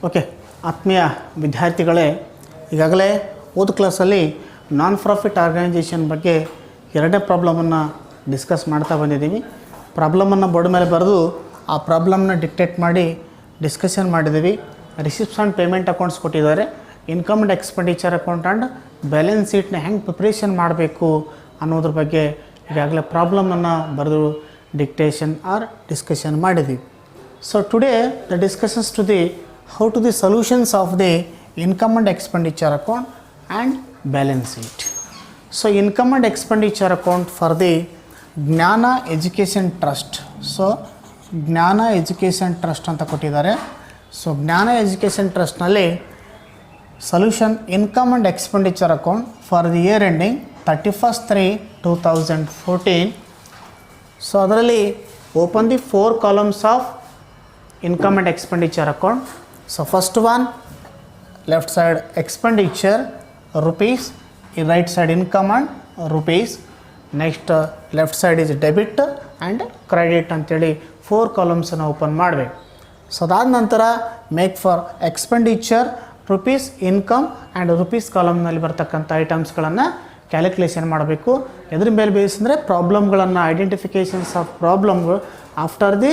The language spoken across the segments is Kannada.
ಓಕೆ ಆತ್ಮೀಯ ವಿದ್ಯಾರ್ಥಿಗಳೇ, ಈಗಾಗಲೇ ಓದ್ ಕ್ಲಾಸಲ್ಲಿ ನಾನ್ ಪ್ರಾಫಿಟ್ ಆರ್ಗನೈಜೇಷನ್ ಬಗ್ಗೆ ಎರಡನೇ ಪ್ರಾಬ್ಲಮನ್ನು ಡಿಸ್ಕಸ್ ಮಾಡ್ತಾ ಬಂದಿದ್ದೀವಿ. ಪ್ರಾಬ್ಲಮನ್ನು ಬೋರ್ಡ್ ಮೇಲೆ ಬರೆದು ಆ ಪ್ರಾಬ್ಲಮ್ನ ಡಿಕ್ಟೇಟ್ ಮಾಡಿ ಡಿಸ್ಕಷನ್ ಮಾಡಿದ್ದೀವಿ. ರಿಸಿಪ್ಟ್ಸ್ ಆ್ಯಂಡ್ ಪೇಮೆಂಟ್ ಅಕೌಂಟ್ಸ್ ಕೊಟ್ಟಿದ್ದಾರೆ. Income and expenditure account and balance ಶೀಟ್ನ ಹೆಂಗೆ ಪ್ರಿಪ್ರೇಷನ್ ಮಾಡಬೇಕು ಅನ್ನೋದ್ರ ಬಗ್ಗೆ ಈಗಾಗಲೇ ಪ್ರಾಬ್ಲಮನ್ನು ಬರೆದು ಡಿಕ್ಟೇಷನ್ ಆರ್ ಡಿಸ್ಕಷನ್ ಮಾಡಿದ್ದೀವಿ. So today the discussions to the how to the solutions of the income and expenditure account and balance sheet. So income and expenditure account for the Gnana Education Trust. So Gnana Education Trust anta kottidare. So Gnana Education Trust nalli solution income and expenditure account for the year ending 31st/3/2014. So adaralli open the 4 columns of income and expenditure account. So first one, left side expenditure rupees, right side income and rupees. Next left side is debit and credit anteli 4 columns ಅನ್ನು ಓಪನ್ ಮಾಡಬೇಕು. ಸೊ ಅದಾದ ನಂತರ make for expenditure rupees, income and rupees ಕಾಲಮ್ನಲ್ಲಿ ಬರ್ತಕ್ಕಂಥ ಐಟಮ್ಸ್ಗಳನ್ನು ಕ್ಯಾಲ್ಕುಲೇಷನ್ ಮಾಡಬೇಕು. ಎದ್ರ ಮೇಲೆ ಬೇಸ್ ಅಂದರೆ ಪ್ರಾಬ್ಲಮ್ಗಳನ್ನು ಐಡೆಂಟಿಫಿಕೇಷನ್ಸ್ ಆಫ್ ಪ್ರಾಬ್ಲಮ್ಗಳು after the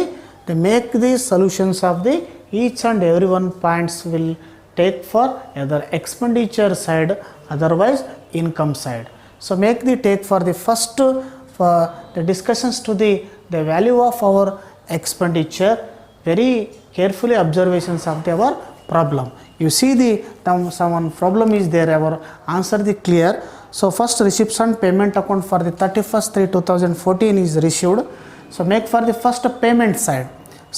they make the solutions of the each and every one points will take for either expenditure side, otherwise income side. So make the take for the first for the discussions to the value of our expenditure, very carefully observations of our problem. You see the some problem is there, our answer the clear. So first receipts and payment account for the 31st/3/2014 is received. So make for the first payment side.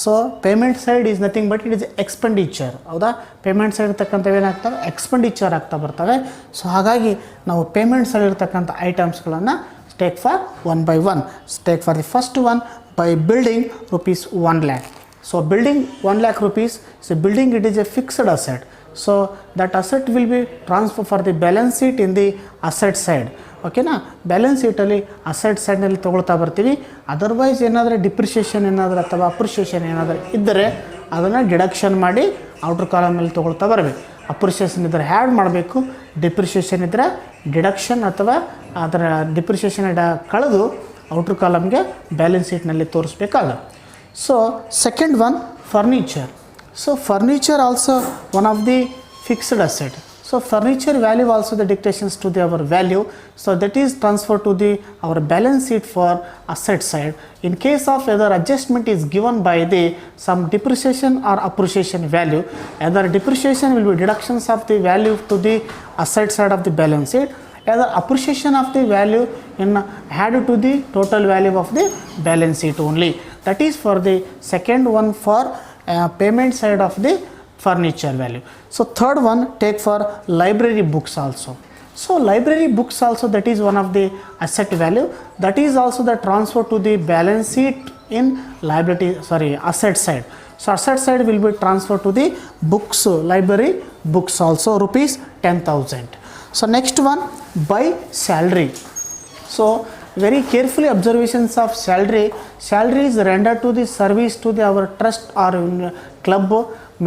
So payment side is nothing but it is expenditure. ಹೌದಾ, ಪೇಮೆಂಟ್ ಸೈಡ್ ಇರ್ತಕ್ಕಂಥವು ಏನಾಗ್ತವೆ, ಎಕ್ಸ್ಪೆಂಡಿಚರ್ ಆಗ್ತಾ ಬರ್ತವೆ. ಸೊ ಹಾಗಾಗಿ ನಾವು ಪೇಮೆಂಟ್ ಸೈಡ್ ಇರ್ತಕ್ಕಂಥ ಐಟಮ್ಸ್ಗಳನ್ನು take for one by one. Take for the first one by building rupees 1 lakh. So building 1 lakh rupees. So building it is a fixed asset. So that asset will be transfer for the balance sheet in the asset side. ಓಕೆನಾ, ಬ್ಯಾಲೆನ್ಸ್ ಶೀಟಲ್ಲಿ ಅಸೆಟ್ ಸೈಡ್ನಲ್ಲಿ ತೊಗೊಳ್ತಾ ಬರ್ತೀವಿ. ಅದರ್ವೈಸ್ ಏನಾದರೂ ಡಿಪ್ರಿಷಿಯೇಷನ್ ಏನಾದರೂ ಅಥವಾ ಅಪ್ರಿಷಿಯೇಷನ್ ಏನಾದರೂ ಇದ್ದರೆ ಅದನ್ನು ಡಿಡಕ್ಷನ್ ಮಾಡಿ ಔಟ್ರ್ ಕಾಲಮಲ್ಲಿ ತೊಗೊಳ್ತಾ ಬರಬೇಕು. ಅಪ್ರಿಷಿಯೇಷನ್ ಇದ್ದರೆ ಹ್ಯಾಡ್ ಮಾಡಬೇಕು, ಡಿಪ್ರಿಷಿಯೇಷನ್ ಇದ್ದರೆ ಡಿಡಕ್ಷನ್ ಅಥವಾ ಅದರ ಡಿಪ್ರಿಷಿಯೇಷನ್ ಕಳೆದು ಔಟ್ರ್ ಕಾಲಮ್ಗೆ ಬ್ಯಾಲೆನ್ಸ್ ಶೀಟ್ನಲ್ಲಿ ತೋರಿಸ್ಬೇಕಾಗುತ್ತೆ. So second one furniture. So furniture also one of the fixed asset. So furniture value also the dictations to the our value. So that is transferred to the our balance sheet for asset side. In case of either adjustment is given by the some depreciation or appreciation value, either depreciation will be deductions of the value to the asset side of the balance sheet, either appreciation of the value in added to the total value of the balance sheet only. That is for the second one for payment side of the furniture value. So third one take for library books also. So library books also, that is one of the asset value, that is also the transfer to the balance sheet in asset side. So asset side will be transferred to the books, library books also rupees 10,000. So next one by salary. So very carefully observations of salary. Salary is rendered to the service to the our trust or club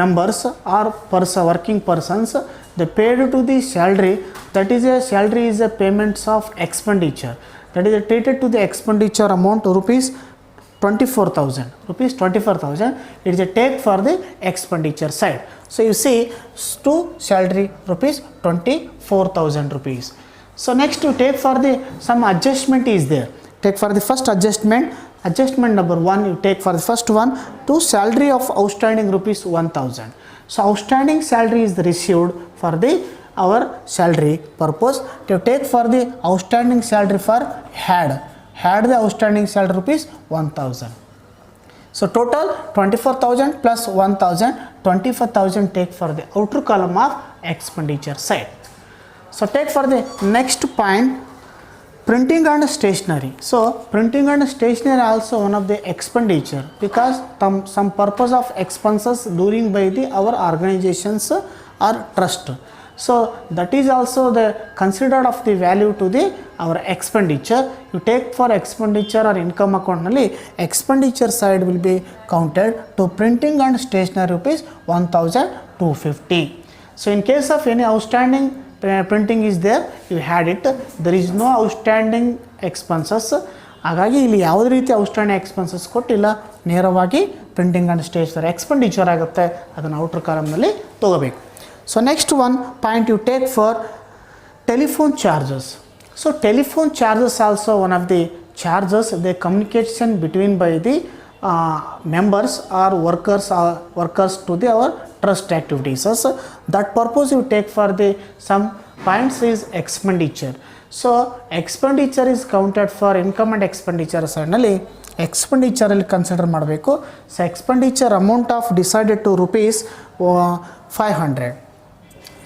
members or working persons. They paid to the salary. That is a salary is a payments of expenditure. That is treated to the expenditure amount rupees 24,000. Rupees 24,000. It is a take for the expenditure side. So you see to salary rupees 24,000 rupees. So next to take for the some adjustment is there. Take for the first adjustment number 1, you take for the first one to salary of outstanding rupees 1,000. So outstanding salary is received for the our salary purpose. To take for the outstanding salary for had the outstanding salary rupees 1,000. So total 24,000 plus 1,000, 25,000 take for the outer column of expenditure side. So take for the next point, printing and stationery. So printing and stationery also one of the expenditure, because some purpose of expenses during by the our organizations or trust. So that is also the considered of the value to the our expenditure. You take for expenditure or income account nalli expenditure side will be counted to printing and stationery rupees 1250. So in case of any outstanding printing is there, you had it, there is no outstanding expenses. ಹಾಗಾಗಿ ಇಲ್ಲಿ ಯಾವುದೇ ರೀತಿ ಔಟ್ಸ್ಟ್ಯಾಂಡಿಂಗ್ ಎಕ್ಸ್ಪೆನ್ಸಸ್ ಕೊಟ್ಟಿಲ್ಲ, ನೇರವಾಗಿ ಪ್ರಿಂಟಿಂಗ್ ಆ್ಯಂಡ್ ಸ್ಟೇಷನರಿ ಎಕ್ಸ್ಪೆಂಡಿಚರ್ ಆಗುತ್ತೆ, ಅದನ್ನು ಔಟರ್ ಕಾಲಮ್ನಲ್ಲಿ ತೊಗೋಬೇಕು. So next one point you take for telephone charges. So telephone charges also one of the charges the communication between by the members or workers to the our trust activities. That purpose you take for the some points is expenditure. So expenditure is counted for income and expenditure side nalli expenditure ಅಲ್ಲಿ ಕನ್ಸಿಡರ್ ಮಾಡಬೇಕು. So expenditure amount of decided to rupees 500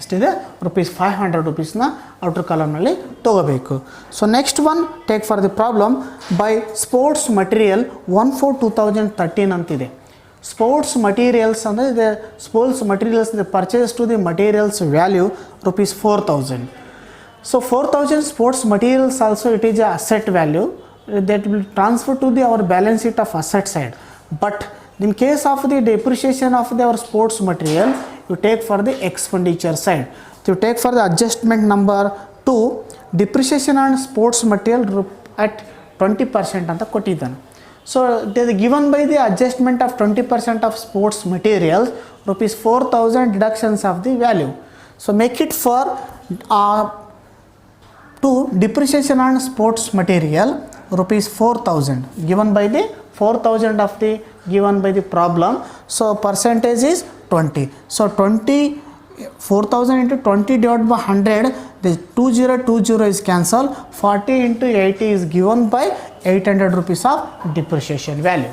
ಎಷ್ಟಿದೆ, ₹500 ಔಟರ್ ಕಾಲಮ್ನಲ್ಲಿ ತೊಗೋಬೇಕು. So next one take for the problem by sports material 1/4/2013 ಅಂತಿದೆ. ಸ್ಪೋರ್ಟ್ಸ್ ಮಟೀರಿಯಲ್ಸ್ ಅಂದರೆ ಇದೆ sports materials the purchase to the materials value ₹4,000. So 4,000 sports materials also it is a asset value that will transfer to the our balance sheet of asset side. But in case of the depreciation of the our sports material, you take for the expenditure side. So you take for the adjustment number 2, depreciation on sports material at 20% ಅಂತ ಕೊಟ್ಟಿದ್ದಾನೆ. So it is given by the adjustment of 20% of sports materials, ₹4,000 deductions of the value. So make it for to depreciation on sports material ₹4,000 given by the 4,000 of the given by the problem. So percentage is 20. So 4,000 into 20 divided by 100, the 2020 is cancelled. 40 into 80 is given by ₹800 of depreciation value.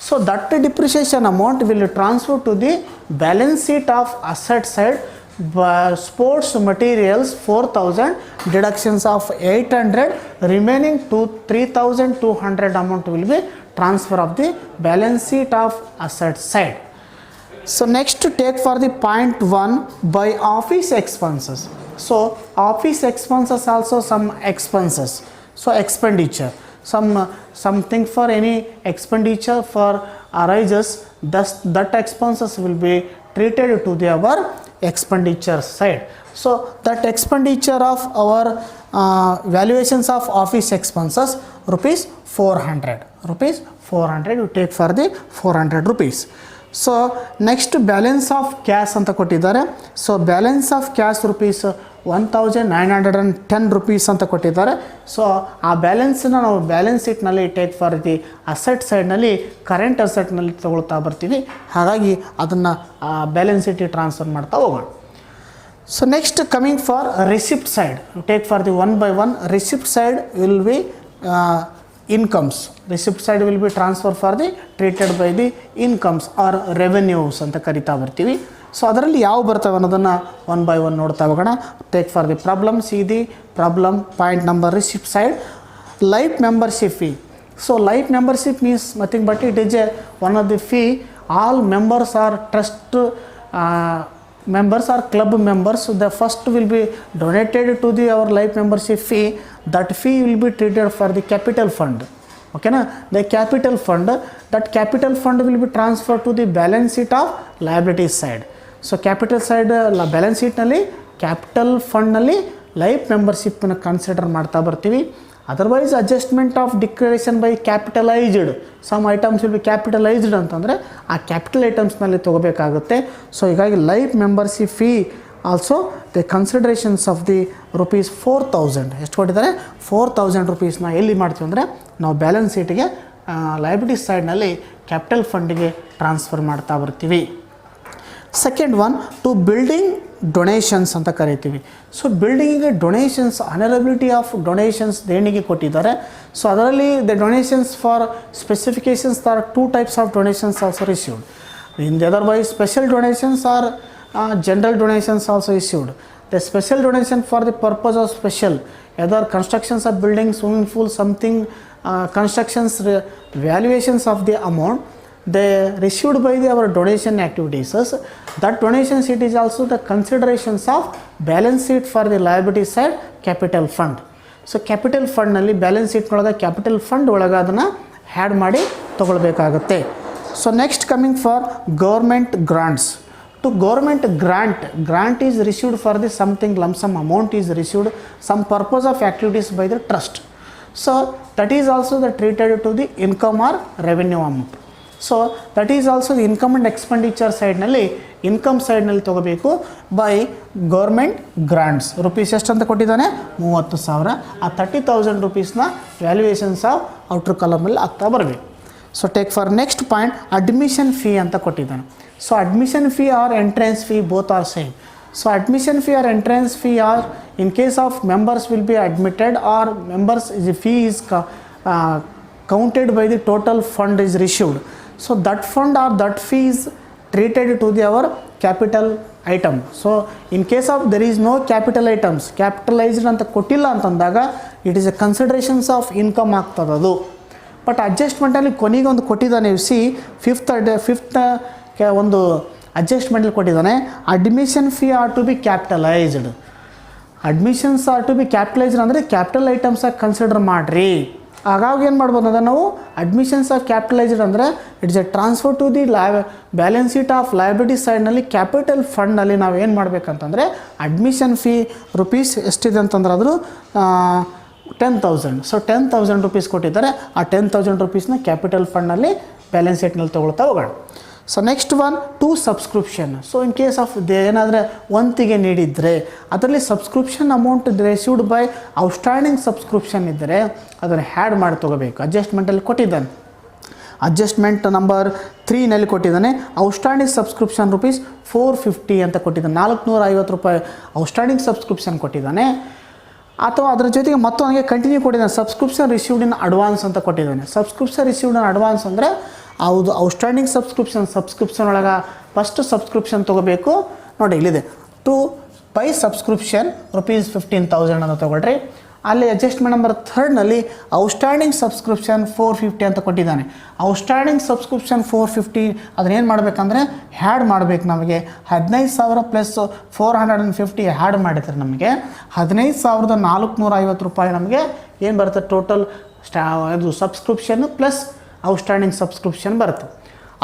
So that depreciation amount will transfer to the balance sheet of asset side. Sports materials 4,000, deductions of 800, remaining 3,200 amount will be transfer of the balance sheet of asset side. So next to take for the point 1 by office expenses. So office expenses also some expenses. So expenditure, something for any expenditure for arises, thus that expenses will be treated to the our expenditure side. So that expenditure of our valuations of office expenses ₹400 you take for the ₹400. So next balance of cash ಅಂತ ಕೊಟ್ಟಿದ್ದಾರೆ. ಸೊ ಬ್ಯಾಲೆನ್ಸ್ ಆಫ್ ಕ್ಯಾಶ್ ₹1,910 ಅಂತ ಕೊಟ್ಟಿದ್ದಾರೆ. ಸೊ ಆ ಬ್ಯಾಲೆನ್ಸನ್ನ ನಾವು ಬ್ಯಾಲೆನ್ಸ್ ಶೀಟ್ನಲ್ಲಿ ಟೇಕ್ ಫಾರ್ ದಿ ಅಸೆಟ್ ಸೈಡ್ನಲ್ಲಿ ಕರೆಂಟ್ ಅಸೆಟ್ನಲ್ಲಿ ತಗೊಳ್ತಾ ಬರ್ತೀವಿ, ಹಾಗಾಗಿ ಅದನ್ನು ಬ್ಯಾಲೆನ್ಸ್ ಶೀಟಿಗೆ ಟ್ರಾನ್ಸ್ಫರ್ ಮಾಡ್ತಾ ಹೋಗೋಣ. So next coming for receipt side, take for the 1 by 1. Receipt side will be incomes. Receipt side will be transfer for the treated by the incomes or revenues ಅಂತ ಕರಿತಾ ಬರ್ತೀವಿ. ಸೊ ಅದರಲ್ಲಿ ಯಾವ ಬರ್ತವೆ ಅನ್ನೋದನ್ನು 1 by 1 ನೋಡ್ತಾ ಹೋಗೋಣ. Take for the problem, see the problem point number receipt side. Life membership fee. So life membership means nothing but it is one of the fee all members are trust members or club members. So the first will be donated to the our life membership fee. That fee will be treated for the capital fund. Okay na, the capital fund, that capital fund will be transferred to the balance sheet of liabilities side. So capital side balance sheet ನಲ್ಲಿ capital fund ನಲ್ಲಿ life membership ನ ಕನ್ಸಿಡರ್ ಮಾಡ್ತಾ ಬರ್ತೀವಿ. Otherwise adjustment of declaration by capitalized, some items will be capitalized ಅಂತಂದರೆ ಆ ಕ್ಯಾಪಿಟಲ್ ಐಟಮ್ಸ್ನಲ್ಲಿ ತೊಗೋಬೇಕಾಗುತ್ತೆ. ಸೊ ಹೀಗಾಗಿ life membership fee also the considerations of the ₹4,000 ಎಷ್ಟು ಕೊಟ್ಟಿದ್ದಾರೆ, ₹4,000 ಎಲ್ಲಿ ಮಾಡ್ತೀವಿ ಅಂದರೆ ನಾವು ಬ್ಯಾಲೆನ್ಸ್ ಶೀಟಿಗೆ ಲೈಬಿಲಿಟಿ ಸೈಡ್ನಲ್ಲಿ ಕ್ಯಾಪಿಟಲ್ ಫಂಡಿಗೆ ಟ್ರಾನ್ಸ್ಫರ್ ಮಾಡ್ತಾ ಬರ್ತೀವಿ. Second one to building donations ಅಂತ ಕರಿತೀವಿ. ಸೊ ಬಿಲ್ಡಿಂಗಿಗೆ ಡೊನೇಷನ್ಸ್, ಅನಲಬಿಲಿಟಿ ಆಫ್ ಡೊನೇಷನ್ಸ್ ದೇಣಿಗೆ ಕೊಟ್ಟಿದ್ದಾರೆ. ಸೊ ಅದರಲ್ಲಿ the donations for specifications are 2 types of donations also received. In the otherwise special donations are general donations also issued. The special donation for the purpose of special either constructions of building, swimming pool, something constructions, valuations of the amount. they received by our donation activities. That donation sheet is also the considerations of balance sheet for the liability side capital fund. So capital ಫಂಡ್ನಲ್ಲಿ ಬ್ಯಾಲೆನ್ಸ್ ಶೀಟ್ನೊಳಗೆ ಕ್ಯಾಪಿಟಲ್ ಫಂಡ್ ಒಳಗೆ ಅದನ್ನು ಹ್ಯಾಡ್ ಮಾಡಿ ತೊಗೊಳ್ಬೇಕಾಗತ್ತೆ. So next coming for government grants. To government grant is received for the something lump sum amount is received some purpose of activities by the trust. So that is also the treated to the income or revenue amount. So that is also the income and expenditure ಸೈಡ್ನಲ್ಲಿ ಇನ್ಕಮ್ ಸೈಡ್ನಲ್ಲಿ ತೊಗೋಬೇಕು ಬೈ ಗೌರ್ಮೆಂಟ್ ಗ್ರಾಂಟ್ಸ್. ರುಪೀಸ್ ಎಷ್ಟು ಅಂತ ಕೊಟ್ಟಿದ್ದಾನೆ 30,000. ಆ 30,000 ರುಪೀಸ್ನ ವ್ಯಾಲ್ಯೂಯೇಷನ್ಸ್ ಆಫ್ ಔಟ್ರ್ ಕಾಲಮಲ್ಲಿ ಆಗ್ತಾ ಬರಬೇಕು. So take for next point admission fee ಅಂತ ಕೊಟ್ಟಿದ್ದಾನೆ. So admission fee or entrance fee both are same. So admission fee or entrance fee or in case of members will be admitted or members is fee is counted by the total fund is received. So that fund or that fee is treated to the our capital item. So in case of there is no capital items, capitalized ಅಂತ ಕೊಟ್ಟಿಲ್ಲ ಅಂತಂದಾಗ it is a considerations of income ಆಗ್ತದದು. ಬಟ್ ಅಡ್ಜಸ್ಟ್ಮೆಂಟಲ್ಲಿ ಕೊನೆಗೆ ಒಂದು ಕೊಟ್ಟಿದ್ದಾನೆ. ಸಿ ಫಿಫ್ತ್ ಒಂದು ಅಡ್ಜಸ್ಟ್ಮೆಂಟಲ್ಲಿ ಕೊಟ್ಟಿದ್ದಾನೆ, admission fee are to be capitalized. Admissions are to be capitalized ಅಂದರೆ ಕ್ಯಾಪಿಟಲ್ ಐಟಮ್ಸಾಗಿ ಕನ್ಸಿಡರ್ ಮಾಡಿರಿ. ಹಾಗಾಗಿ ಏನು ಮಾಡ್ಬೋದು ಅಂದರೆ ನಾವು ಅಡ್ಮಿಷನ್ಸ್ ಆಫ್ ಕ್ಯಾಪಿಟಲೈಸ್ಡ್ ಅಂದರೆ it's a transfer to the balance sheet of liability ಸೈಡ್ನಲ್ಲಿ ಕ್ಯಾಪಿಟಲ್ ಫಂಡ್ನಲ್ಲಿ ನಾವು ಏನು ಮಾಡಬೇಕಂತಂದರೆ ಅಡ್ಮಿಷನ್ ಫೀ ರುಪೀಸ್ ಎಷ್ಟಿದೆ ಅಂತಂದ್ರೆ ಅದ್ರ 10,000. ಸೊ 10,000 ರುಪೀಸ್ ಕೊಟ್ಟಿದ್ದಾರೆ. ಆ 10,000 ರುಪೀಸ್ನ ಕ್ಯಾಪಿಟಲ್ ಫಂಡ್ನಲ್ಲಿ ಬ್ಯಾಲೆನ್ಸ್ ಶೀಟ್ನಲ್ಲಿ ತೊಗೊಳ್ತಾ ಹೋಗೋಣ. So next one to subscription. So in case of ಏನಾದರೆ ಒಂತಿಗೆ ನೀಡಿದರೆ ಅದರಲ್ಲಿ subscription amount received by outstanding subscription ಇದ್ದರೆ ಅದನ್ನು ಹ್ಯಾಡ್ ಮಾಡಿ ತೊಗೋಬೇಕು. ಅಡ್ಜಸ್ಟ್ಮೆಂಟಲ್ಲಿ ಕೊಟ್ಟಿದ್ದಾನೆ. ಅಡ್ಜಸ್ಟ್ಮೆಂಟ್ ನಂಬರ್ 3ನಲ್ಲಿ ಕೊಟ್ಟಿದ್ದಾನೆ ಔಟ್ಸ್ಟ್ಯಾಂಡಿಂಗ್ ಸಬ್ಸ್ಕ್ರಿಪ್ಷನ್ ರುಪೀಸ್ 450 ಅಂತ ಕೊಟ್ಟಿದ್ದಾನೆ. 450 ರೂಪಾಯಿ ಔಟ್ಸ್ಟ್ಯಾಂಡಿಂಗ್ ಸಬ್ಸ್ಕ್ರಿಪ್ಷನ್ ಕೊಟ್ಟಿದ್ದಾನೆ. ಅಥವಾ ಅದರ ಜೊತೆಗೆ ಮತ್ತೊಂದಿಗೆ ಕಂಟಿನ್ಯೂ ಕೊಟ್ಟಿದ್ದಾನೆ ಸಬ್ಸ್ಕ್ರಿಪ್ಷನ್ ರಿಸೀವ್ಡ್ ಇನ್ ಅಡ್ವಾನ್ಸ್ ಅಂತ ಕೊಟ್ಟಿದ್ದಾನೆ. ಸಬ್ಸ್ಕ್ರಿಪ್ಷನ್ ರಿಸೀವ್ಡ್ ಇನ್ ಅಡ್ವಾನ್ಸ್ ಅಂದರೆ ಹೌದು ಔಟ್ಸ್ಟ್ಯಾಂಡಿಂಗ್ ಸಬ್ಸ್ಕ್ರಿಪ್ಷನ್ ಒಳಗೆ ಫಸ್ಟ್ ಸಬ್ಸ್ಕ್ರಿಪ್ಷನ್ ತೊಗೋಬೇಕು. ನೋಡಿ ಇಲ್ಲಿದೆ ಟು ಬೈ ಸಬ್ಸ್ಕ್ರಿಪ್ಷನ್ ರುಪೀಸ್ 15,000 ಅಂತ ತೊಗೊಳ್ರಿ. ಅಲ್ಲಿ ಅಡ್ಜಸ್ಟ್ಮೆಂಟ್ ನಂಬರ್ 3ನಲ್ಲಿ ಔಟ್ಸ್ಟ್ಯಾಂಡಿಂಗ್ ಸಬ್ಸ್ಕ್ರಿಪ್ಷನ್ 450 ಅಂತ ಕೊಟ್ಟಿದ್ದಾನೆ. ಔಟ್ಸ್ಟ್ಯಾಂಡಿಂಗ್ ಸಬ್ಸ್ಕ್ರಿಪ್ಷನ್ 450 ಅದನ್ನೇನು ಮಾಡಬೇಕಂದ್ರೆ ಹ್ಯಾಡ್ ಮಾಡಬೇಕು. ನಮಗೆ 15,000 ಪ್ಲಸ್ 450 ಹ್ಯಾಡ್ ಮಾಡಿದ್ರೆ ನಮಗೆ 15,450 ರೂಪಾಯಿ ನಮಗೆ ಏನು ಬರುತ್ತೆ ಟೋಟಲ್ ಇದು ಸಬ್ಸ್ಕ್ರಿಪ್ಷನ್ ಪ್ಲಸ್ ಔಟ್ಸ್ಟ್ಯಾಂಡಿಂಗ್ ಸಬ್ಸ್ಕ್ರಿಪ್ಷನ್ ಬರುತ್ತೆ.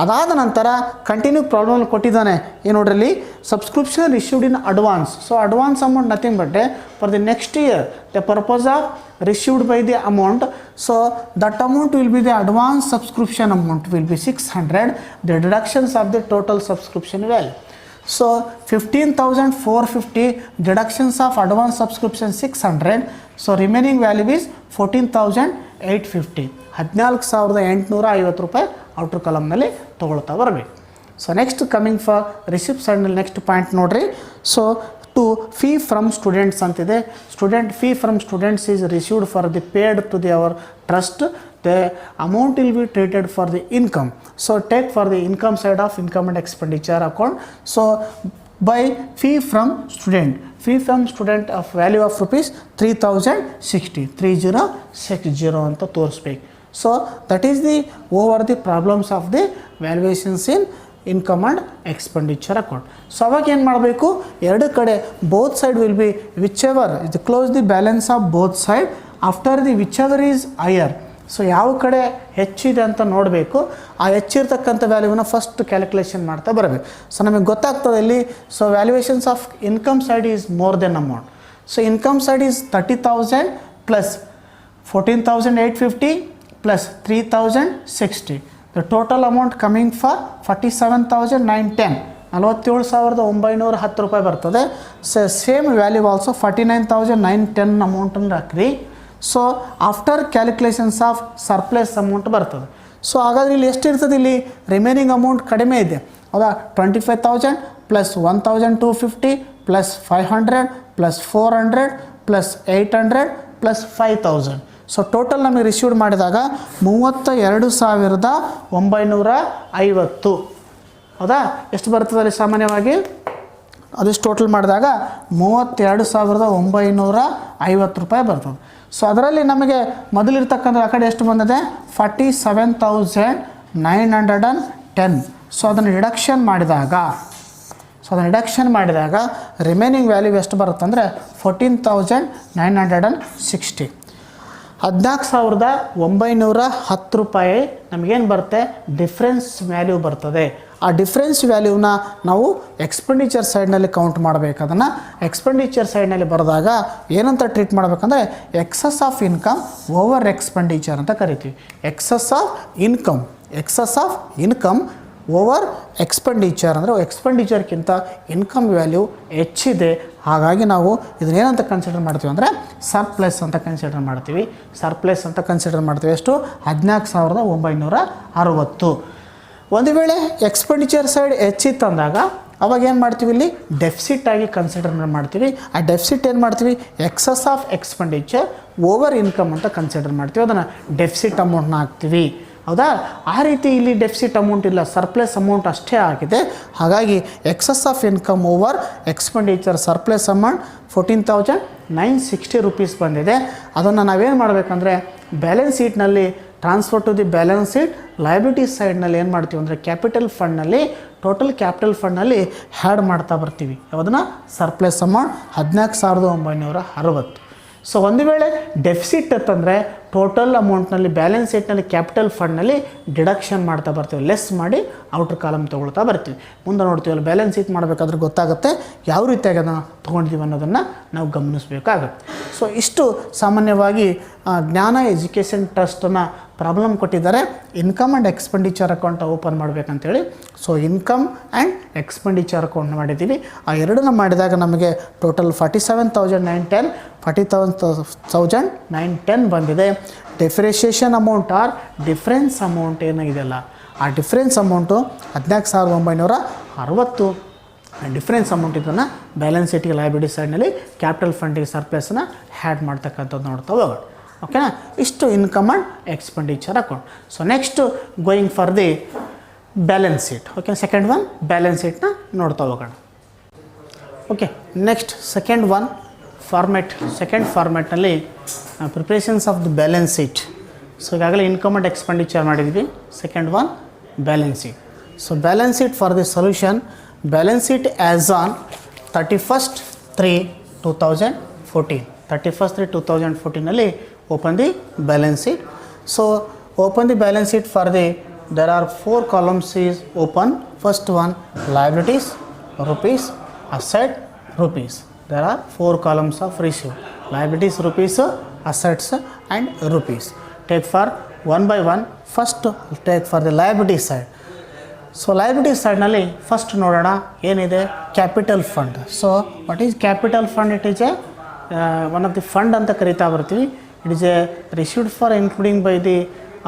ಅದಾದ ನಂತರ ಕಂಟಿನ್ಯೂ ಪ್ರಾಬ್ಲಮ್ ಕೊಟ್ಟಿದ್ದಾನೆ. ಏನು ನೋಡ್ರಲ್ಲಿ subscription received in advance. So advance amount nothing but for the next year the purpose of received by the amount. So that amount will be the advance subscription amount will be 600. The deductions of the total subscription value. So 15,450 deductions of advance subscription 600. So remaining value is 14,850. 14,850 ರೂಪಾಯಿ ಔಟ್ರ್ ಕಾಲಮ್ನಲ್ಲಿ ತೊಗೊಳ್ತಾ ಬರಬೇಕು. So next coming for receipt ಸೈಡ್ನಲ್ಲಿ ನೆಕ್ಸ್ಟ್ ಪಾಯಿಂಟ್ ನೋಡಿರಿ. So to fee from students ಅಂತಿದೆ. Student fee from students is received for the paid to the our trust. The amount will be treated for the income. So take for the income side of income and expenditure account. So by fee from student of value of rupees 3,060 3060 ಅಂತ ತೋರಿಸ್ಬೇಕು. So that is the over the problems of the valuations in income and expenditure account. So ಅವಾಗ ಏನು ಮಾಡಬೇಕು ಎರಡು ಕಡೆ both side will be whichever ಇದು close the balance of both side after the whichever is higher. So ಯಾವ ಕಡೆ ಹೆಚ್ಚಿದೆ ಅಂತ ನೋಡಬೇಕು. ಆ ಹೆಚ್ಚಿರ್ತಕ್ಕಂಥ ವ್ಯಾಲ್ಯೂನ ಫಸ್ಟ್ ಕ್ಯಾಲ್ಕುಲೇಷನ್ ಮಾಡ್ತಾ ಬರಬೇಕು. ಸೊ ನಮಗೆ ಗೊತ್ತಾಗ್ತದೆ ಇಲ್ಲಿ. So valuations of income side is more than amount. So income side is 30,000 plus 14,850 plus 3,060. The total amount coming for 47,910 47,910 ರೂಪಾಯಿ ಬರ್ತದೆ. ಸೇಮ್ ವ್ಯಾಲ್ಯೂ ಆಲ್ಸೋ 49,910 ಅಮೌಂಟನ್ನು ಹಾಕ್ರಿ. So after calculations of surplus amount ಬರ್ತದೆ. ಸೊ ಹಾಗಾದರೆ ಇಲ್ಲಿ ಎಷ್ಟಿರ್ತದೆ ಇಲ್ಲಿ ರಿಮೈನಿಂಗ್ ಅಮೌಂಟ್ ಕಡಿಮೆ ಇದೆ ಹೌದಾ. 25,000 plus 1,250 plus 500 plus 400 plus 800 plus 5,000. So total ನಮಗೆ ರಿಸೀವ್ಡ್ ಮಾಡಿದಾಗ 32,950 ಹೌದಾ. ಎಷ್ಟು ಬರ್ತದೆ ಅಲ್ಲಿ ಸಾಮಾನ್ಯವಾಗಿ ಅದಿಷ್ಟು ಟೋಟಲ್ ಮಾಡಿದಾಗ 32,950 ರೂಪಾಯಿ ಬರ್ತದೆ. ಸೊ ಅದರಲ್ಲಿ ನಮಗೆ ಮೊದಲಿರ್ತಕ್ಕಂಥ ಆ ಕಡೆ ಎಷ್ಟು ಬಂದಿದೆ 47,000 910. ಸೊ ಅದನ್ನು ಡಿಡಕ್ಷನ್ ಮಾಡಿದಾಗ ರಿಮೈನಿಂಗ್ ವ್ಯಾಲ್ಯೂ ಎಷ್ಟು ಬರುತ್ತೆ ಅಂದರೆ 14,960. 14,910 ರೂಪಾಯಿ ನಮಗೇನು ಬರುತ್ತೆ, ಡಿಫ್ರೆನ್ಸ್ ವ್ಯಾಲ್ಯೂ ಬರ್ತದೆ. ಆ ಡಿಫ್ರೆನ್ಸ್ ವ್ಯಾಲ್ಯೂನ ನಾವು ಎಕ್ಸ್ಪೆಂಡಿಚರ್ ಸೈಡ್ನಲ್ಲಿ ಕೌಂಟ್ ಮಾಡಬೇಕು. ಅದನ್ನು ಎಕ್ಸ್ಪೆಂಡಿಚರ್ ಸೈಡ್ನಲ್ಲಿ ಬರೆದಾಗ ಏನಂತ ಟ್ರೀಟ್ ಮಾಡಬೇಕಂದ್ರೆ excess of income over expenditure ಅಂತ ಕರಿತೀವಿ. Excess of income over expenditure ಅಂದರೆ ಎಕ್ಸ್ಪೆಂಡಿಚರ್ಗಿಂತ ಇನ್ಕಮ್ ವ್ಯಾಲ್ಯೂ ಹೆಚ್ಚಿದೆ. ಹಾಗಾಗಿ ನಾವು ಇದನ್ನೇನಂತ ಕನ್ಸಿಡರ್ ಮಾಡ್ತೀವಿ ಅಂದರೆ ಸರ್ಪ್ಲಸ್ ಅಂತ ಕನ್ಸಿಡರ್ ಮಾಡ್ತೀವಿ. ಎಷ್ಟು 14,960. ಒಂದು ವೇಳೆ ಎಕ್ಸ್ಪೆಂಡಿಚರ್ ಸೈಡ್ ಹೆಚ್ಚಿತ್ತಂದಾಗ ಅವಾಗ ಏನು ಮಾಡ್ತೀವಿ, ಇಲ್ಲಿ ಡೆಫಿಸಿಟ್ ಆಗಿ ಕನ್ಸಿಡರ್ ಮಾಡ್ತೀವಿ. ಆ ಡೆಫಿಸಿಟ್ ಏನು ಮಾಡ್ತೀವಿ, excess of expenditure over income ಅಂತ ಕನ್ಸಿಡರ್ ಮಾಡ್ತೀವಿ. ಅದನ್ನು ಡೆಫಿಸಿಟ್ ಅಮೌಂಟ್ನ ಹಾಕ್ತೀವಿ. ಹೌದಾ? ಆ ರೀತಿ ಇಲ್ಲಿ ಡೆಫಿಸಿಟ್ ಅಮೌಂಟ್ ಇಲ್ಲ, ಸರ್ಪ್ಲಸ್ ಅಮೌಂಟ್ ಅಷ್ಟೇ ಆಗಿದೆ. ಹಾಗಾಗಿ excess of income over expenditure surplus amount 14,960 rupees ಬಂದಿದೆ. ಅದನ್ನು ನಾವೇನು ಮಾಡಬೇಕಂದ್ರೆ ಬ್ಯಾಲೆನ್ಸ್ ಶೀಟ್ನಲ್ಲಿ transfer to the balance sheet liabilities ಸೈಡ್ನಲ್ಲಿ ಏನು ಮಾಡ್ತೀವಿ ಅಂದರೆ ಟೋಟಲ್ ಕ್ಯಾಪಿಟಲ್ ಫಂಡ್ನಲ್ಲಿ ಹ್ಯಾಡ್ ಮಾಡ್ತಾ ಬರ್ತೀವಿ. ಯಾವುದನ್ನು ಸರ್ಪ್ಲಸ್ ಅಮೌಂಟ್ 14,960. ಸೊ ಒಂದು ವೇಳೆ ಡೆಫಿಸಿಟ್ ಅಂತಂದರೆ ಟೋಟಲ್ ಅಮೌಂಟ್ನಲ್ಲಿ ಬ್ಯಾಲೆನ್ಸ್ ಶೀಟ್ನಲ್ಲಿ ಕ್ಯಾಪಿಟಲ್ ಫಂಡ್ನಲ್ಲಿ ಡಿಡಕ್ಷನ್ ಮಾಡ್ತಾ ಬರ್ತೀವಿ, ಲೆಸ್ ಮಾಡಿ ಔಟರ್ ಕಾಲಮ್ ತೊಗೊಳ್ತಾ ಬರ್ತೀವಿ. ಮುಂದೆ ನೋಡ್ತೀವಲ್ಲ, ಬ್ಯಾಲೆನ್ಸ್ ಶೀಟ್ ಮಾಡಬೇಕಾದ್ರೆ ಗೊತ್ತಾಗುತ್ತೆ ಯಾವ ರೀತಿಯಾಗಿ ಅದನ್ನು ತೊಗೊಂಡಿದ್ದೀವಿ ಅನ್ನೋದನ್ನು ನಾವು ಗಮನಿಸಬೇಕಾಗುತ್ತೆ. ಸೊ ಇಷ್ಟು ಸಾಮಾನ್ಯವಾಗಿ ಜ್ಞಾನ ಎಜುಕೇಷನ್ ಟ್ರಸ್ಟನ್ನು ಪ್ರಾಬ್ಲಮ್ ಕೊಟ್ಟಿದ್ದಾರೆ. Income and expenditure account open ಮಾಡಬೇಕಂತೇಳಿ. So income and expenditure account ಮಾಡಿದ್ದೀವಿ. ಆ ಎರಡನ್ನು ಮಾಡಿದಾಗ ನಮಗೆ ಟೋಟಲ್ 47,910 ಬಂದಿದೆ. Differentiation amount or difference amount ಏನಾಗಿದೆಯಲ್ಲ, ಆ ಡಿಫ್ರೆನ್ಸ್ ಅಮೌಂಟು 14,960. ಡಿಫ್ರೆನ್ಸ್ ಅಮೌಂಟ್ ಇದನ್ನು ಬ್ಯಾಲೆನ್ಸ್ ಶೀಟಿಗೆ ಲಯಬಿಲಿಟಿ ಸೈಡ್ನಲ್ಲಿ ಕ್ಯಾಪಿಟಲ್ ಫಂಡಿಗೆ ಸರ್ಪ್ಲಸ್ನ ಹ್ಯಾಡ್ ಮಾಡ್ತಕ್ಕಂಥದ್ದು ನೋಡ್ತಾ ಹೋಗೋಣ. ಓಕೆನಾ? ಇಷ್ಟು income and expenditure account. So next going for the balance sheet. Okay, second one balance ಶೀಟ್ನ ನೋಡ್ತಾ ಹೋಗೋಣ. ಓಕೆ, ನೆಕ್ಸ್ಟ್ ಸೆಕೆಂಡ್ ಫಾರ್ಮ್ಯಾಟ್ನಲ್ಲಿ preparations of the balance sheet. So ಈಗಾಗಲೇ ಇನ್ಕಮ್ ಆ್ಯಂಡ್ ಎಕ್ಸ್ಪೆಂಡಿಚರ್ ಮಾಡಿದ್ವಿ. Second one balance sheet. So balance sheet for the solution, balance sheet as on 31/3/2014. 31/3/2014ನಲ್ಲಿ open the balance sheet. So open the balance sheet for there are 4 columns is open. First one, liabilities rupees, asset rupees. There are 4 columns of receipt, liabilities rupees, assets and rupees. Take for one by one. First take for the liability side. So liability side nalli first nodona ಏನಿದೆ, capital fund. So what is capital fund? It is a one of the fund anta karita bartivi. It is a received for including by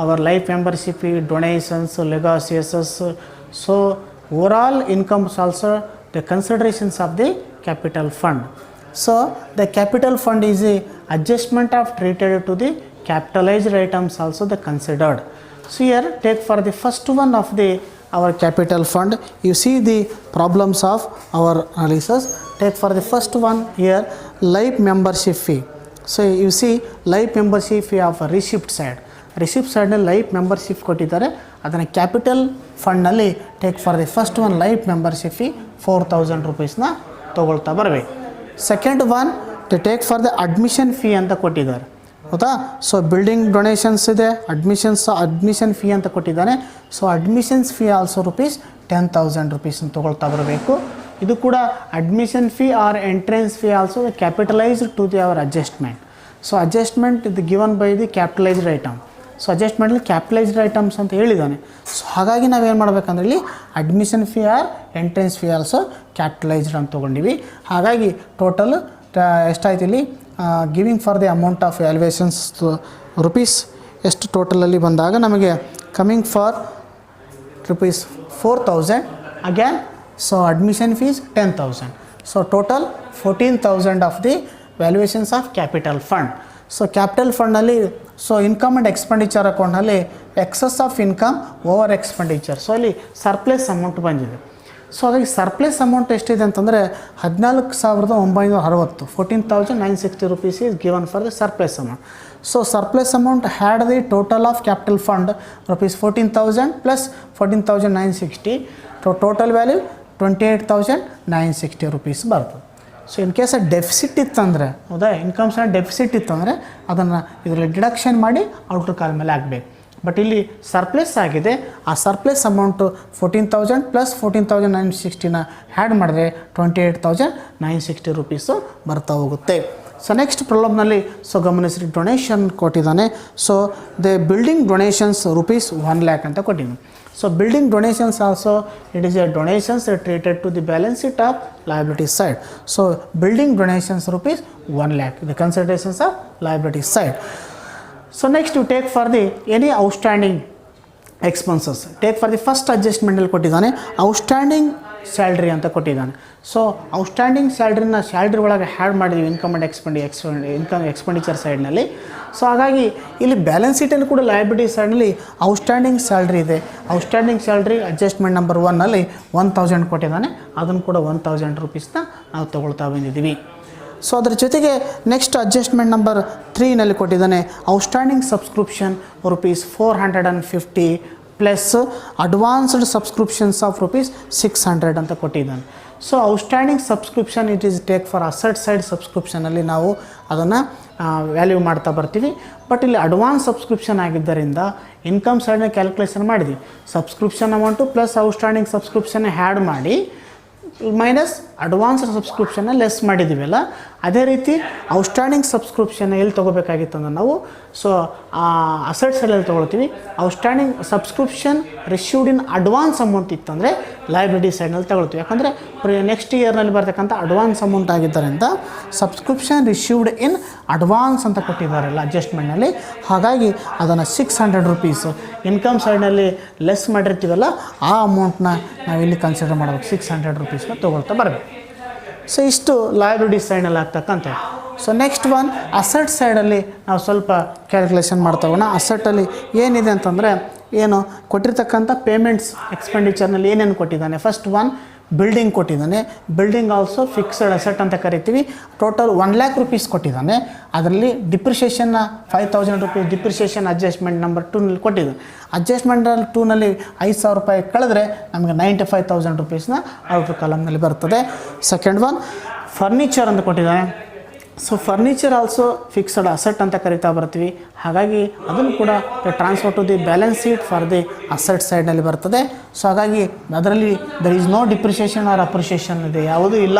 our life membership, donations, legacies. So overall incomes also the considerations of the capital fund. So the capital fund is a adjustment of treated to the capitalized items also the considered. So here take for the first one of our capital fund. You see the problems of our analysis. Take for the first one here, life membership fee. So you see life membership fee of a receipt side. Receipt side ನಲ್ಲಿ ಲೈಫ್ ಮೆಂಬರ್ಶಿಪ್ ಕೊಟ್ಟಿದ್ದಾರೆ. ಅದನ್ನು ಕ್ಯಾಪಿಟಲ್ ಫಂಡ್ನಲ್ಲಿ take for the first one life membership fee 4,000 ರೂಪೀಸ್ನ ತೊಗೊಳ್ತಾ ಬರಬೇಕು. Second one take for the admission fee ಅಂತ ಕೊಟ್ಟಿದ್ದಾರೆ, ಹೌದಾ? ಸೊ ಬಿಲ್ಡಿಂಗ್ ಡೊನೇಷನ್ಸ್ ಇದೆ, ಅಡ್ಮಿಷನ್ ಫೀ ಅಂತ ಕೊಟ್ಟಿದ್ದಾನೆ. So admissions fee also rupees 10,000 ರೂಪೀಸ್ನ ತೊಗೊಳ್ತಾ ಬರಬೇಕು. ಇದು ಕೂಡ admission fee or entrance fee also capitalized to the our adjustment. So adjustment ಇದು given by the capitalized item. So ಅಡ್ಜಸ್ಟ್ಮೆಂಟಲ್ಲಿ ಕ್ಯಾಪಿಟಲೈಸ್ಡ್ ಐಟಮ್ಸ್ ಅಂತ ಹೇಳಿದ್ದಾನೆ. ಸೊ ಹಾಗಾಗಿ ನಾವೇನು ಮಾಡಬೇಕಂದ್ರೆ ಇಲ್ಲಿ admission fee or entrance fee also capitalised ಅಂತ ತೊಗೊಂಡಿವಿ. ಹಾಗಾಗಿ ಟೋಟಲ್ ಎಷ್ಟಾಯ್ತು ಇಲ್ಲಿ giving for the amount of valuations rupees ಎಷ್ಟು ಟೋಟಲಲ್ಲಿ ಬಂದಾಗ ನಮಗೆ coming for rupees 4,000 again. So admission fees 10,000. So total 14,000 of the valuations of capital fund. So capital fund ನಲ್ಲಿ ಸೊ ಇನ್ಕಮ್ ಆ್ಯಂಡ್ ಎಕ್ಸ್ಪೆಂಡಿಚರ್ ಅಕೌಂಟ್ನಲ್ಲಿ excess of income over expenditure. So ಅಲ್ಲಿ ಸರ್ಪ್ಲಸ್ ಅಮೌಂಟ್ ಬಂದಿದೆ. ಸೊ ಹಾಗಾಗಿ ಸರ್ಪ್ಲಸ್ ಅಮೌಂಟ್ ಎಷ್ಟಿದೆ ಅಂತಂದರೆ 14,960 14,960 rupees is given for the surplus amount. So surplus amount had the total of capital fund rupees 14,000 plus 14,960, so total value 28,960 rupees ಬರ್ತದೆ. ಸೊ ಇನ್ ಕೇಸ್ ಡೆಫಿಸಿಟ್ ಇತ್ತಂದರೆ ಹೌದಾ, ಇನ್ಕಮ್ಸ್ ಡೆಫಿಸಿಟ್ ಇತ್ತಂದರೆ ಅದನ್ನು ಇದರಲ್ಲಿ ಡಿಡಕ್ಷನ್ ಮಾಡಿ ಔಟ್ರ್ ಕಾಲ್ ಮೇಲೆ ಆಗಬೇಕು. ಬಟ್ ಇಲ್ಲಿ ಸರ್ಪ್ಲೆಸ್ ಆಗಿದೆ, ಆ ಸರ್ಪ್ಲೆಸ್ ಅಮೌಂಟು 14,000 ಪ್ಲಸ್ 14,960ನ ಹ್ಯಾಡ್ ಮಾಡಿದ್ರೆ 28,960 rupees ಬರ್ತಾ ಹೋಗುತ್ತೆ. ಸೊ ನೆಕ್ಸ್ಟ್ ಪ್ರಾಬ್ಲಮ್ನಲ್ಲಿ ಸೊ ಗಮನಿಸಿ, ಡೊನೇಷನ್ ಕೊಟ್ಟಿದ್ದಾನೆ. So the building donations rupees 1 lakh ಅಂತ ಕೊಟ್ಟಿದ್ದಾನೆ. So building donations also, it is a donations treated to the balance sheet of liability side. So building donations rupees 1 lakh, the considerations of liability side. So next you take for the any outstanding expenses, take for the first adjustment ಅಲ್ಲಿ ಕೊಟ್ಟಿದ್ದಾನೆ ಔಟ್ಸ್ಟ್ಯಾಂಡಿಂಗ್ ಸ್ಯಾಲ್ರಿ ಅಂತ ಕೊಟ್ಟಿದ್ದಾನೆ. ಸೊ ಔಟ್ಸ್ಟ್ಯಾಂಡಿಂಗ್ ಸ್ಯಾಲ್ರಿನ ಸ್ಯಾಲ್ರಿ ಒಳಗೆ ಹ್ಯಾಡ್ ಮಾಡಿದ್ದೀವಿ ಇನ್ಕಮ್ ಆ್ಯಂಡ್ ಎಕ್ಸ್ಪೆಂಡಿಚರ್ ಸೈಡ್ನಲ್ಲಿ. ಸೊ ಹಾಗಾಗಿ ಇಲ್ಲಿ ಬ್ಯಾಲೆನ್ಸ್ ಶೀಟಲ್ಲಿ ಕೂಡ ಲಯಬಿಲಿಟಿ ಸೈಡ್ನಲ್ಲಿ ಔಟ್ಸ್ಟ್ಯಾಂಡಿಂಗ್ ಸ್ಯಾಲ್ರಿ ಇದೆ. ಔಟ್ಸ್ಟ್ಯಾಂಡಿಂಗ್ ಸ್ಯಾಲ್ರಿ ಅಡ್ಜಸ್ಟ್ಮೆಂಟ್ ನಂಬರ್ 1ನಲ್ಲಿ 1,000 ಕೊಟ್ಟಿದ್ದಾನೆ, ಅದನ್ನು ಕೂಡ 1,000 ರೂಪೀಸ್ನ ನಾವು ತೊಗೊಳ್ತಾ ಬಂದಿದ್ದೀವಿ. ಸೊ ಅದ್ರ ಜೊತೆಗೆ ನೆಕ್ಸ್ಟ್ ಅಡ್ಜಸ್ಟ್ಮೆಂಟ್ ನಂಬರ್ 3ನಲ್ಲಿ ಕೊಟ್ಟಿದ್ದಾನೆ outstanding subscription rupees 450 plus advanced subscriptions of rupees 600 ಅಂತ ಕೊಟ್ಟಿದ್ದಾನೆ. So outstanding subscription it is take for asset side ಸಬ್ಸ್ಕ್ರಿಪ್ಷನಲ್ಲಿ ನಾವು ಅದನ್ನು ವ್ಯಾಲ್ಯೂ ಮಾಡ್ತಾ ಬರ್ತೀವಿ. ಬಟ್ ಇಲ್ಲಿ ಅಡ್ವಾನ್ಸ್ ಸಬ್ಸ್ಕ್ರಿಪ್ಷನ್ ಆಗಿದ್ದರಿಂದ ಇನ್ಕಮ್ ಸೈಡ್ನ ಕ್ಯಾಲ್ಕುಲೇಷನ್ ಮಾಡಿದ್ವಿ. Subscription amount plus outstanding subscription add ಮಾಡಿ ಮೈನಸ್ ಅಡ್ವಾನ್ಸ್ಡ್ ಸಬ್ಸ್ಕ್ರಿಪ್ಷನ್ನ ಲೆಸ್ ಮಾಡಿದ್ದೀವಲ್ಲ, ಅದೇ ರೀತಿ ಔಟ್ಸ್ಟ್ಯಾಂಡಿಂಗ್ ಸಬ್ಸ್ಕ್ರಿಪ್ಷನ್ ಎಲ್ಲಿ ತೊಗೋಬೇಕಾಗಿತ್ತು ಅಂದರೆ ನಾವು ಸೊ ಅಸೆಟ್ ಸೈಡಲ್ಲಿ ತೊಗೊಳ್ತೀವಿ. Outstanding subscription received in advance amount ಇತ್ತಂದರೆ ಲಯಬಿಲಿಟಿ ಸೈಡ್ನಲ್ಲಿ ತಗೊಳ್ತೀವಿ. ಯಾಕಂದರೆ ನೆಕ್ಸ್ಟ್ ಇಯರ್ನಲ್ಲಿ ಬರ್ತಕ್ಕಂಥ ಅಡ್ವಾನ್ಸ್ ಅಮೌಂಟ್ ಆಗಿದ್ದರಿಂದ ಸಬ್ಸ್ಕ್ರಿಪ್ಷನ್ ರಿಸೀವ್ಡ್ ಇನ್ ಅಡ್ವಾನ್ಸ್ ಅಂತ ಕೊಟ್ಟಿದ್ದಾರಲ್ಲ ಅಡ್ಜಸ್ಟ್ಮೆಂಟ್ನಲ್ಲಿ, ಹಾಗಾಗಿ ಅದನ್ನು 600 ರೂಪೀಸು ಇನ್ಕಮ್ ಸೈಡ್ನಲ್ಲಿ ಲೆಸ್ ಮಾಡಿರ್ತೀವಲ್ಲ ಆ ಅಮೌಂಟ್ನ ನಾವಿಲ್ಲಿ ಕನ್ಸಿಡರ್ ಮಾಡಬೇಕು, 600 ರೂಪೀಸ್ನ ತೊಗೊಳ್ತಾ ಬರಬೇಕು. ಸೊ ಇಷ್ಟು ಲಯಬಿಲಿಟಿ ಸೈಡ್ನಲ್ಲಿ ಆಗ್ತಕ್ಕಂಥ. ಸೊ ನೆಕ್ಸ್ಟ್ ಒನ್ ಅಸೆಟ್ ಸೈಡಲ್ಲಿ ನಾವು ಸ್ವಲ್ಪ ಕ್ಯಾಲ್ಕುಲೇಷನ್ ಮಾಡ್ತಾ ಹೋಗೋಣ. ಅಸೆಟಲ್ಲಿ ಏನಿದೆ ಅಂತಂದರೆ ಏನು ಕೊಟ್ಟಿರ್ತಕ್ಕಂಥ ಪೇಮೆಂಟ್ಸ್ ಎಕ್ಸ್ಪೆಂಡಿಚರ್ನಲ್ಲಿ ಏನೇನು ಕೊಟ್ಟಿದ್ದಾನೆ. ಫಸ್ಟ್ ಒನ್ ಬಿಲ್ಡಿಂಗ್ ಕೊಟ್ಟಿದ್ದಾನೆ. ಬಿಲ್ಡಿಂಗ್ ಆಲ್ಸೋ ಫಿಕ್ಸ್ಡ್ ಅಸೆಟ್ ಅಂತ ಕರಿತೀವಿ. ಟೋಟಲ್ 1 lakh ರೂಪೀಸ್ ಕೊಟ್ಟಿದ್ದಾನೆ. ಅದರಲ್ಲಿ ಡಿಪ್ರಿಷಿಯೇಷನ್ನ 5,000 ರೂಪೀಸ್ ಡಿಪ್ರಿಷಿಯೇಷನ್ ಅಡ್ಜಸ್ಟ್ಮೆಂಟ್ ನಂಬರ್ 2ನಲ್ಲಿ ಕೊಟ್ಟಿದ್ದಾನೆ. ಅಡ್ಜಸ್ಟ್ಮೆಂಟ್ 2ನಲ್ಲಿ 5,000 ರೂಪಾಯಿ ಕಳೆದ್ರೆ ನಮಗೆ 95,000 ರೂಪೀಸ್ನ ಔಟರ್ ಕಾಲಮ್ನಲ್ಲಿ ಬರ್ತದೆ. ಸೆಕೆಂಡ್ ಒನ್ ಫರ್ನಿಚರ್ ಅಂತ ಕೊಟ್ಟಿದ್ದಾನೆ. So furniture also fixed asset ಅಂತ ಕರಿತಾ ಬರ್ತೀವಿ. ಹಾಗಾಗಿ ಅದನ್ನು ಕೂಡ transfer to the balance sheet for the asset ಸೈಡ್ನಲ್ಲಿ ಬರ್ತದೆ. ಸೊ ಹಾಗಾಗಿ ಅದರಲ್ಲಿ there is no depreciation or appreciation ಇದೆ, ಯಾವುದೂ ಇಲ್ಲ.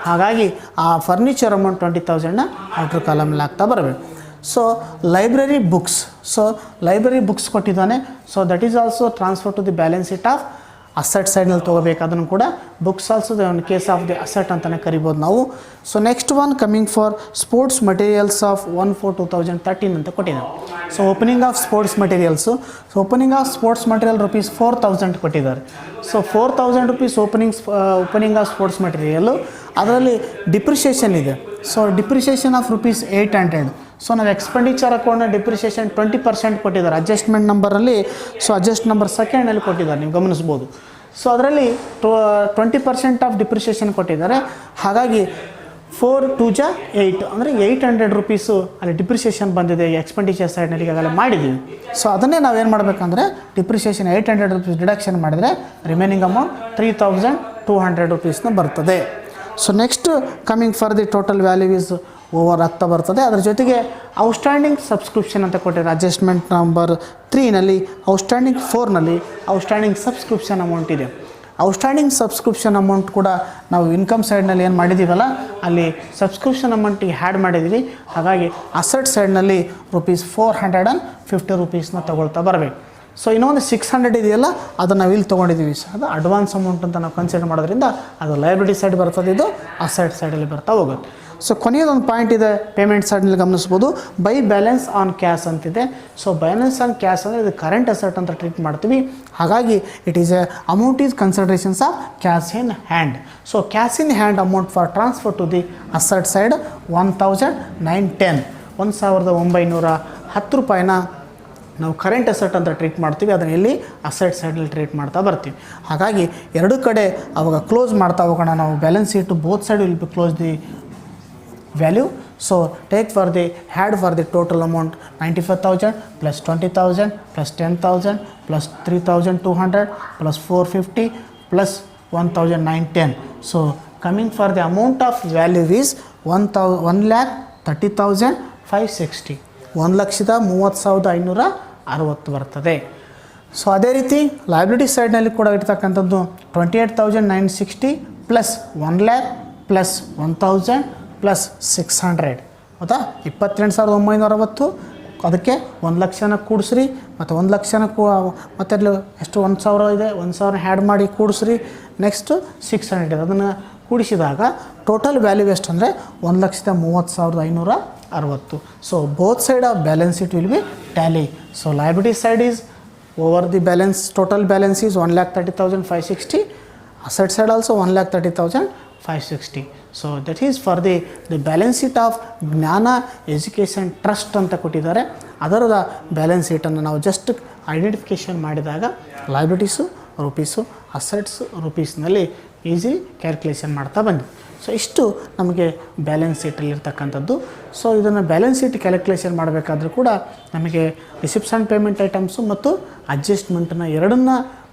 ಹಾಗಾಗಿ ಆ ಫರ್ನಿಚರ್ ಅಮೌಂಟ್ 20,000ನ ಔಟರ್ ಕಾಲಮ್ನಲ್ಲಿ ಆಗ್ತಾ ಬರಬೇಕು. So library books, so library books ಕೊಟ್ಟಿದ್ದಾನೆ. So that is also transfer to the balance sheet of asset ಸೈಡ್ನಲ್ಲಿ ತೊಗೋಬೇಕು. ಅದನ್ನು ಕೂಡ books also the one case of the asset ಅಂತಲೇ ಕರಿಬೋದು ನಾವು. So next one coming for sports materials of 1/4/2013 ಅಂತ ಕೊಟ್ಟಿದ್ದಾರೆ. So opening of sports materials, so opening of sports material rupees 4,000 ಕೊಟ್ಟಿದ್ದಾರೆ. So 4,000 rupees opening of sports material, ಅದರಲ್ಲಿ ಡಿಪ್ರಿಷಿಯೇಷನ್ ಇದೆ. So depreciation of rupees 800. So ನಾವು ಎಕ್ಸ್ಪೆಂಡಿಚರ್ ಅಕೌಂಟ್ನ ಡಿಪ್ರಿಷಿಯೇಷನ್ 20% ಕೊಟ್ಟಿದ್ದಾರೆ ಅಡ್ಜಸ್ಟ್ಮೆಂಟ್ ನಂಬರಲ್ಲಿ. ಸೊ ಅಡ್ಜಸ್ಟ್ ನಂಬರ್ 2ನಲ್ಲಿ ಕೊಟ್ಟಿದ್ದಾರೆ, ನೀವು ಗಮನಿಸ್ಬೋದು. ಸೊ ಅದರಲ್ಲಿ 20% ಆಫ್ ಡಿಪ್ರಿಷಿಯೇಷನ್ ಕೊಟ್ಟಿದ್ದಾರೆ. ಹಾಗಾಗಿ 4 2 ಜಾ 8 ಅಂದರೆ 800 ರೂಪೀಸು ಅಲ್ಲಿ ಡಿಪ್ರಿಷಿಯೇಷನ್ ಬಂದಿದೆ ಎಕ್ಸ್ಪೆಂಡಿಚರ್ ಸೈಡ್ನಲ್ಲಿ ಈಗಾಗಲೇ ಮಾಡಿದ್ದೀವಿ. ಸೊ ಅದನ್ನೇ ನಾವೇನು ಮಾಡಬೇಕಂದ್ರೆ ಡಿಪ್ರಿಷಿಯೇಷನ್ 800 ರೂಪೀಸ್ ಡಿಡಕ್ಷನ್ ಮಾಡಿದರೆ ರಿಮೈನಿಂಗ್ ಅಮೌಂಟ್ 3,200 ರೂಪೀಸ್ನ ಬರ್ತದೆ. So next coming for the total value is over ಆಗ್ತಾ ಬರ್ತದೆ. ಅದರ ಜೊತೆಗೆ ಔಟ್ಸ್ಟ್ಯಾಂಡಿಂಗ್ ಸಬ್ಸ್ಕ್ರಿಪ್ಷನ್ ಅಂತ ಕೊಟ್ಟಿದ್ದಾರೆ ಅಡ್ಜಸ್ಟ್ಮೆಂಟ್ ನಂಬರ್ 3ನಲ್ಲಿ. ಔಟ್ಸ್ಟ್ಯಾಂಡಿಂಗ್ 4ನಲ್ಲಿ ಔಟ್ಸ್ಟ್ಯಾಂಡಿಂಗ್ ಸಬ್ಸ್ಕ್ರಿಪ್ಷನ್ ಅಮೌಂಟ್ ಇದೆ. ಔಟ್ಸ್ಟ್ಯಾಂಡಿಂಗ್ ಸಬ್ಸ್ಕ್ರಿಪ್ಷನ್ ಅಮೌಂಟ್ ಕೂಡ ನಾವು ಇನ್ಕಮ್ ಸೈಡ್ನಲ್ಲಿ ಏನು ಮಾಡಿದ್ದೀವಲ್ಲ ಅಲ್ಲಿ ಸಬ್ಸ್ಕ್ರಿಪ್ಷನ್ ಅಮೌಂಟಿಗೆ ಹ್ಯಾಡ್ ಮಾಡಿದ್ದೀವಿ. ಹಾಗಾಗಿ ಅಸೆಟ್ ಸೈಡ್ನಲ್ಲಿ rupees 450 ರೂಪೀಸ್ನ ತೊಗೊಳ್ತಾ ಬರಬೇಕು. ಸೊ ಇನ್ನೊಂದು 600 ಇದೆಯಲ್ಲ ಅದನ್ನು ನಾವು ಇಲ್ಲಿ ತೊಗೊಂಡಿದ್ದೀವಿ. ಸೊ ಅದು ಅಡ್ವಾನ್ಸ್ ಅಮೌಂಟ್ ಅಂತ ನಾವು ಕನ್ಸಿಡರ್ ಮಾಡೋದ್ರಿಂದ ಅದು ಲಯಬಿಲಿಟಿ ಸೈಡ್ ಬರ್ತದೆ, ಇದು ಅಸೆಟ್ ಸೈಡಲ್ಲಿ ಬರ್ತಾ ಹೋಗುತ್ತೆ. ಸೊ ಕೊನೆಯದೊಂದು ಪಾಯಿಂಟ್ ಇದೆ ಪೇಮೆಂಟ್ ಸೈಡ್ನಲ್ಲಿ ಗಮನಿಸ್ಬೋದು, ಬೈ ಬ್ಯಾಲೆನ್ಸ್ ಆನ್ ಕ್ಯಾಶ್ ಅಂತಿದೆ. ಸೊ ಬ್ಯಾಲೆನ್ಸ್ ಆನ್ ಕ್ಯಾಶ್ ಅಂದರೆ ಇದು ಕರೆಂಟ್ ಅಸೆಟ್ ಅಂತ ಟ್ರೀಟ್ ಮಾಡ್ತೀವಿ. ಹಾಗಾಗಿ it is a amount is considerations of cash in hand. So cash in hand amount for transfer to the asset side 1,910 1910 ರೂಪಾಯಿನ ನಾವು ಕರೆಂಟ್ ಅಸೆಟ್ ಅಂತ ಟ್ರೀಟ್ ಮಾಡ್ತೀವಿ, ಅದನ್ನು ಎಲ್ಲಿ ಅಸೆಟ್ ಸೈಡಲ್ಲಿ ಟ್ರೀಟ್ ಮಾಡ್ತಾ ಬರ್ತೀವಿ. ಹಾಗಾಗಿ ಎರಡು ಕಡೆ ಅವಾಗ ಕ್ಲೋಸ್ ಮಾಡ್ತಾ ಹೋಗೋಣ ನಾವು. Balance sheet both side will be close the value. So take for the had for the total amount 95,000 plus 20,000 plus 10,000 plus 3,200 plus 450 plus 1,910. So coming for the amount of value is 1,30,560, 1,30,560 ಬರ್ತದೆ. ಸೊ ಅದೇ ರೀತಿ ಲಯಬಿಲಿಟಿ ಸೈಡ್ನಲ್ಲಿ ಕೂಡ ಇರ್ತಕ್ಕಂಥದ್ದು 28,960 ಪ್ಲಸ್ 1,00,000 ಪ್ಲಸ್ 1,000 ಪ್ಲಸ್ 600, ಹೌದಾ? 28,960. ಅದಕ್ಕೆ 1,00,000 ಕೂಡಿಸ್ರಿ, ಮತ್ತು 1,00,000 ಮತ್ತೆ ಎಷ್ಟು 1,000 ಇದೆ, 1,000 ಹ್ಯಾಡ್ ಮಾಡಿ ಕೂಡಿಸ್ರಿ. ನೆಕ್ಸ್ಟು 600 ಇದೆ, ಅದನ್ನು ಕೂಡಿಸಿದಾಗ ಟೋಟಲ್ ವ್ಯಾಲ್ಯೂ ಎಷ್ಟು ಅಂದರೆ 1,30,560. So both side of balance sheet will be Tally. So liability side is over the balance, total balance is 1,30,560. asset side also 1,30,560. So that is for the balance sheet of Jnana education trust ಅಂತ ಕೊಟ್ಟಿದ್ದಾರೆ. ಅದರದ ಬ್ಯಾಲೆನ್ಸ್ ಶೀಟನ್ನು ನಾವು ಜಸ್ಟ್ ಐಡೆಂಟಿಫಿಕೇಷನ್ ಮಾಡಿದಾಗ ಲಯಬಿಲಿಟೀಸು ರುಪೀಸು, ಅಸೆಟ್ಸ್ ರುಪೀಸ್ನಲ್ಲಿ ಈಸಿ ಕ್ಯಾಲ್ಕುಲೇಷನ್ ಮಾಡ್ತಾ ಬಂದ್ವಿ. ಸೊ ಇಷ್ಟು ನಮಗೆ ಬ್ಯಾಲೆನ್ಸ್ ಶೀಟಲ್ಲಿರ್ತಕ್ಕಂಥದ್ದು. ಸೊ ಇದನ್ನು ಬ್ಯಾಲೆನ್ಸ್ ಶೀಟ್ ಕ್ಯಾಲ್ಕುಲೇಷನ್ ಮಾಡಬೇಕಾದ್ರೂ ಕೂಡ ನಮಗೆ ರಿಸಿಪ್ಟ್ಸ್ ಆ್ಯಂಡ್ ಪೇಮೆಂಟ್ ಐಟಮ್ಸು ಮತ್ತು ಅಡ್ಜಸ್ಟ್ಮೆಂಟನ್ನು ಎರಡನ್ನ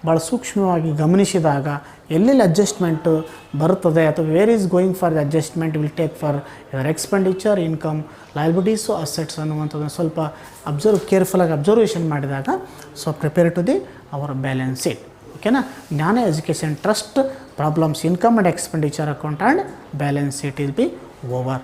ಭಾಳ ಸೂಕ್ಷ್ಮವಾಗಿ ಗಮನಿಸಿದಾಗ ಎಲ್ಲೆಲ್ಲಿ ಅಡ್ಜಸ್ಟ್ಮೆಂಟು ಬರುತ್ತದೆ ಅಥವಾ where is going for the adjustment will take for either expenditure, income, liabilities, assets ಅನ್ನುವಂಥದ್ದನ್ನು ಸ್ವಲ್ಪ ಕೇರ್ಫುಲ್ಲಾಗಿ ಅಬ್ಸರ್ವೇಷನ್ ಮಾಡಿದಾಗ so prepare to the our balance sheet. ಓಕೆನಾ? Jnana education trust problems, income and expenditure account and balance sheet will be over.